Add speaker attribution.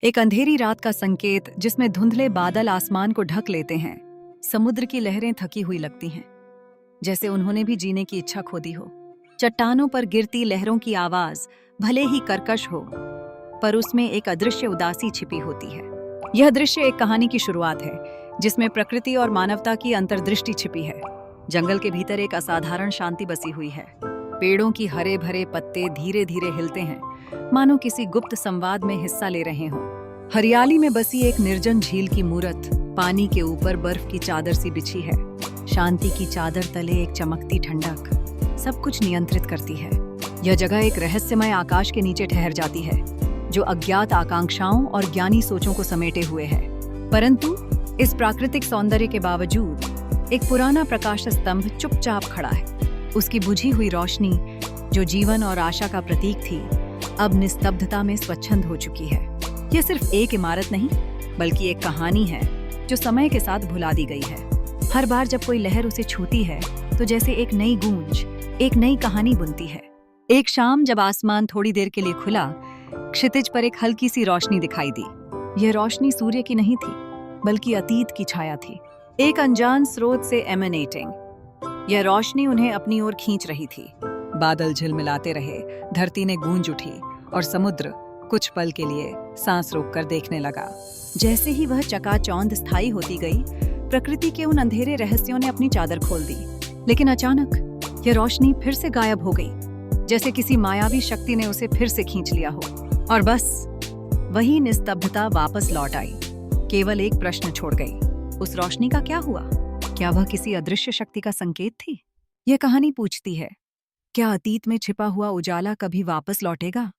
Speaker 1: एक अंधेरी रात का संकेत जिसमें धुंधले बादल आसमान को ढक लेते हैं। समुद्र की लहरें थकी हुई लगती हैं, जैसे उन्होंने भी जीने की इच्छा खो दी हो। चट्टानों पर गिरती लहरों की आवाज भले ही कर्कश हो, पर उसमें एक अदृश्य उदासी छिपी होती है। यह दृश्य एक कहानी की शुरुआत है, जिसमें प्रकृति और मानवता की अंतर्दृष्टि छिपी है। जंगल के भीतर एक असाधारण शांति बसी हुई है। पेड़ों की हरे भरे पत्ते धीरे धीरे हिलते हैं, मानो किसी गुप्त संवाद में हिस्सा ले रहे हों। हरियाली में बसी एक निर्जन झील की मूरत पानी के ऊपर बर्फ की चादर सी बिछी है। शांति की चादर तले एक चमकती ठंडक सब कुछ नियंत्रित करती है। यह जगह एक रहस्यमय आकाश के नीचे ठहर जाती है, जो अज्ञात आकांक्षाओं और ज्ञानी सोचों को समेटे हुए है। परंतु इस प्राकृतिक सौंदर्य के बावजूद एक पुराना प्रकाश स्तंभ चुपचाप खड़ा है। उसकी बुझी हुई रोशनी, जो जीवन और आशा का प्रतीक थी, अब निस्तब्धता में स्वच्छंद हो चुकी है। यह सिर्फ एक इमारत नहीं, बल्कि एक कहानी है जो समय के साथ भुला दी गई है। हर बार जब कोई लहर उसे छूती है, तो जैसे एक नई गूंज एक नई कहानी बुनती है। एक शाम जब आसमान थोड़ी देर के लिए खुला, क्षितिज पर एक हल्की सी रोशनी दिखाई दी। यह रोशनी सूर्य की नहीं थी, बल्कि अतीत की छाया थी, एक अनजान स्रोत से एमिनेटिंग। यह रोशनी उन्हें अपनी ओर खींच रही थी। बादल झिलमिलाते रहे, धरती ने गूंज उठी और समुद्र कुछ पल के लिए सांस रोककर देखने लगा। जैसे ही वह चकाचौंध स्थायी होती गई, प्रकृति के उन अंधेरे रहस्यों ने अपनी चादर खोल दी। लेकिन अचानक यह रोशनी फिर से गायब हो गई, जैसे किसी मायावी शक्ति ने उसे फिर से खींच लिया हो। और बस वही निस्तब्धता वापस लौट आई, केवल एक प्रश्न छोड़ गई। उस रोशनी का क्या हुआ? क्या वह किसी अदृश्य शक्ति का संकेत थी? यह कहानी पूछती है, क्या अतीत में छिपा हुआ उजाला कभी वापस लौटेगा?